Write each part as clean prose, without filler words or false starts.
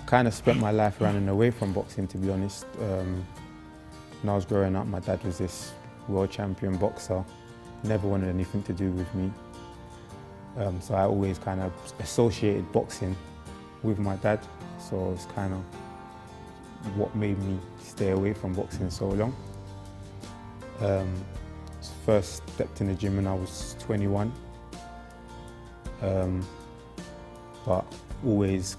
Kind of spent my life running away from boxing, to be honest. When I was growing up, my dad was this world champion boxer. Never wanted anything to do with me. So I always kind of associated boxing with my dad. So it's kind of what made me stay away from boxing so long. First stepped in the gym when I was 21. But always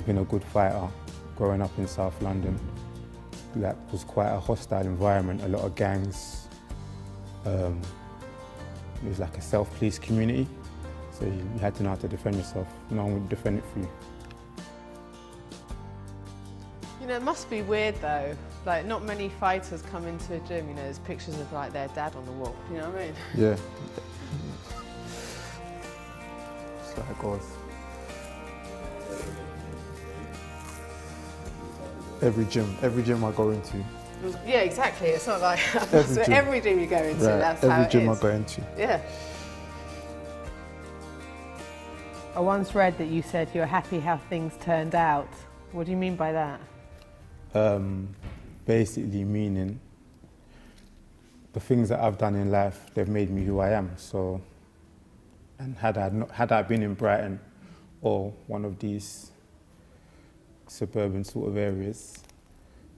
been a good fighter. Growing up in South London, that was quite a hostile environment, a lot of gangs. It was like a self-police community, so you had to know how to defend yourself. No one would defend it for you. You know, it must be weird though. Like, not many fighters come into a gym, you know, there's pictures of like their dad on the wall, you know what I mean? Yeah. It's like it goes. Every gym I go into. Yeah, exactly. It's not like every gym you go into, right. that's how it is. Every gym I go into. Yeah. I once read that you said you're happy how things turned out. What do you mean by that? Basically meaning the things that I've done in life, they've made me who I am. So, and had I been in Brighton or one of these suburban sort of areas,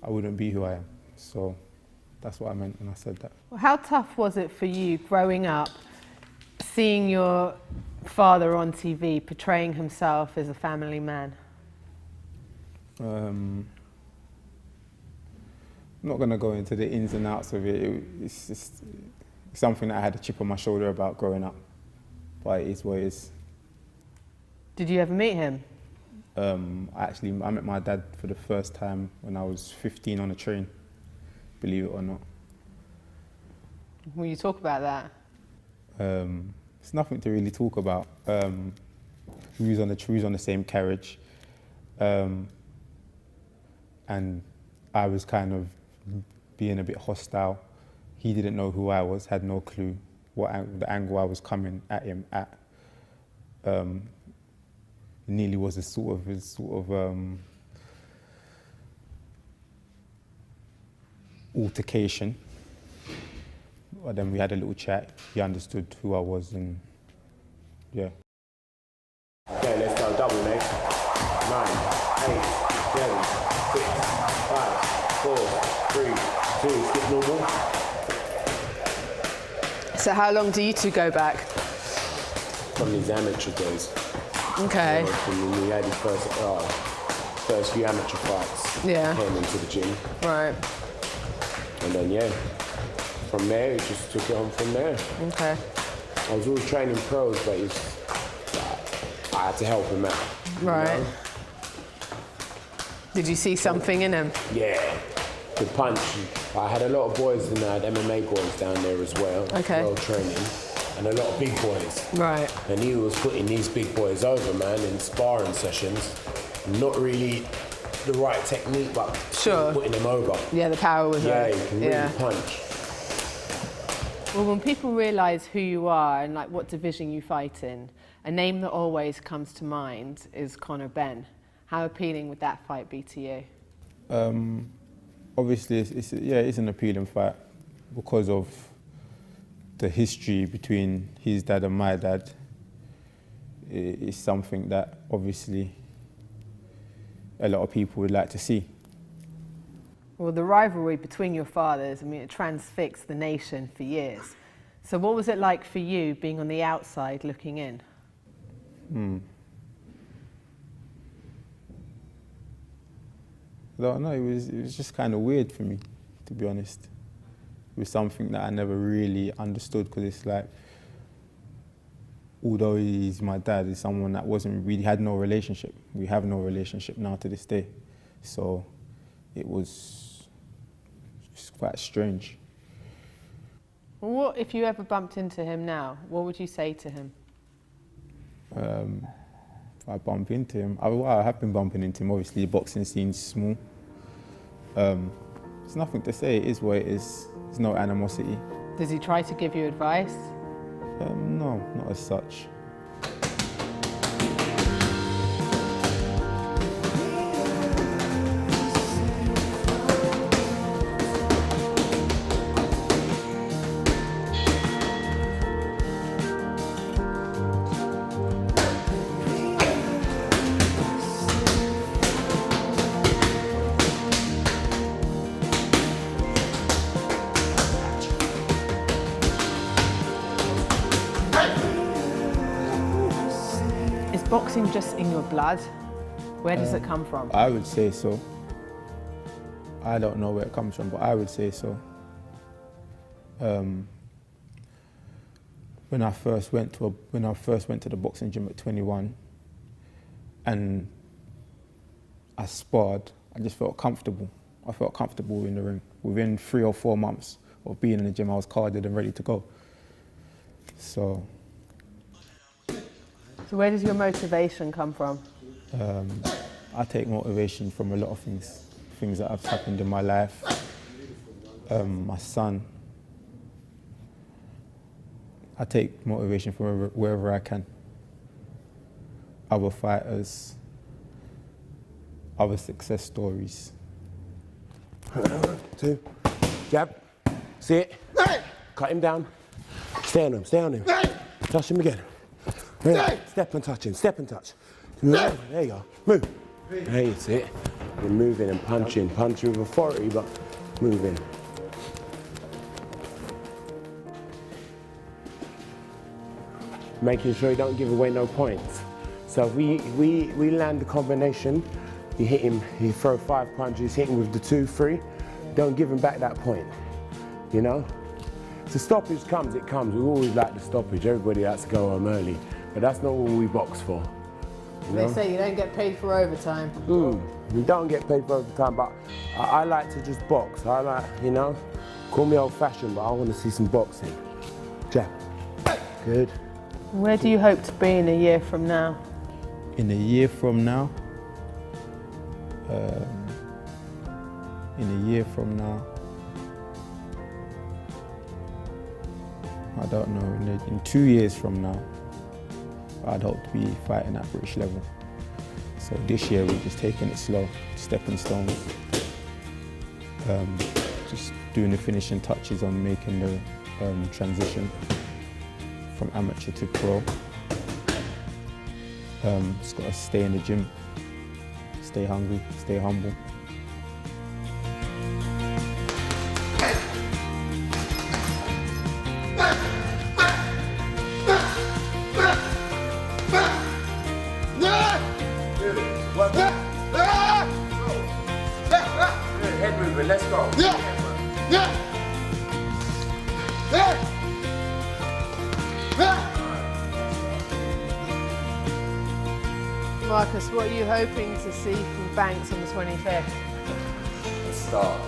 I wouldn't be who I am. So that's what I meant when I said that. Well, how tough was it for you growing up, seeing your father on TV portraying himself as a family man? I'm not going to go into the ins and outs of it. It's just something that I had a chip on my shoulder about growing up, but it is what it is. Did you ever meet him? I met my dad for the first time when I was 15 on a train, believe it or not. Will you talk about that? It's nothing to really talk about. We was on the same carriage, and I was kind of being a bit hostile. He didn't know who I was, had no clue the angle I was coming at him at. It nearly was a sort of altercation. But then we had a little chat. He understood who I was, and yeah. Okay, let's go double leg. 9, 8, 7, 6, 5, 4, 3, 2, skip normal. So how long do you two go back? From these amateur days. Okay. From when we had the first few amateur fights. Yeah. Came into the gym. Right. And then, yeah, from there, it just took it on from there. Okay. I was always training pros, but I had to help him out. Right. You know? Did you see something in him? Yeah, the punch. I had a lot of boys and I had MMA boys down there as well. Okay. Well training. And a lot of big boys. Right. And he was putting these big boys over, man, in sparring sessions. Not really the right technique, but sure, putting them over. Yeah, the power was there. Yeah, you can really punch. Well, when people realise who you are and like what division you fight in, a name that always comes to mind is Conor Benn. How appealing would that fight be to you? Obviously, it's an appealing fight because of the history between his dad and my dad. It's something that obviously a lot of people would like to see. Well, the rivalry between your fathers, I mean, it transfixed the nation for years. So what was it like for you being on the outside looking in? I don't know, it was just kind of weird for me, to be honest. It was something that I never really understood, because it's like, although he's my dad, he's someone that had no relationship. We have no relationship now to this day. So it was just quite strange. Well, what if you ever bumped into him now? What would you say to him? If I bump into him, I have been bumping into him. Obviously, the boxing scene's small. There's nothing to say. It is what it is. There's no animosity. Does he try to give you advice? No, not as such. Is boxing just in your blood? Where does it come from? I would say so. I don't know where it comes from, but I would say so. When I first went to the boxing gym at 21, and I sparred, I just felt comfortable. I felt comfortable in the ring. Within 3 or 4 months of being in the gym, I was carded and ready to go. So where does your motivation come from? I take motivation from a lot of things that have happened in my life. My son. I take motivation from wherever I can. Other fighters, other success stories. 2, jab, sit, cut him down, stay on him, touch him again. Step and touch him, step and touch. There you are, move. That's it. You're moving and punching with authority, but moving. Making sure you don't give away no points. So if we land the combination, you hit him, you throw 5 punches, hit him with the 2, 3, don't give him back that point, you know? If the stoppage comes, it comes. We always like the stoppage. Everybody has to go home early, but that's not what we box for. You know? They say you don't get paid for overtime. You don't get paid for overtime, but I like to just box. I like, you know, call me old-fashioned, but I want to see some boxing. Jab. Good. Where do you hope to be in a year from now? In a year from now, I don't know, in 2 years from now, I'd hope to be fighting at British level. So this year we're just taking it slow, stepping stones. Just doing the finishing touches on making the transition from amateur to pro. Just got to stay in the gym, stay hungry, stay humble. Head movement, let's go. Marcus, what are you hoping to see from Banks on the 25th? Let's start.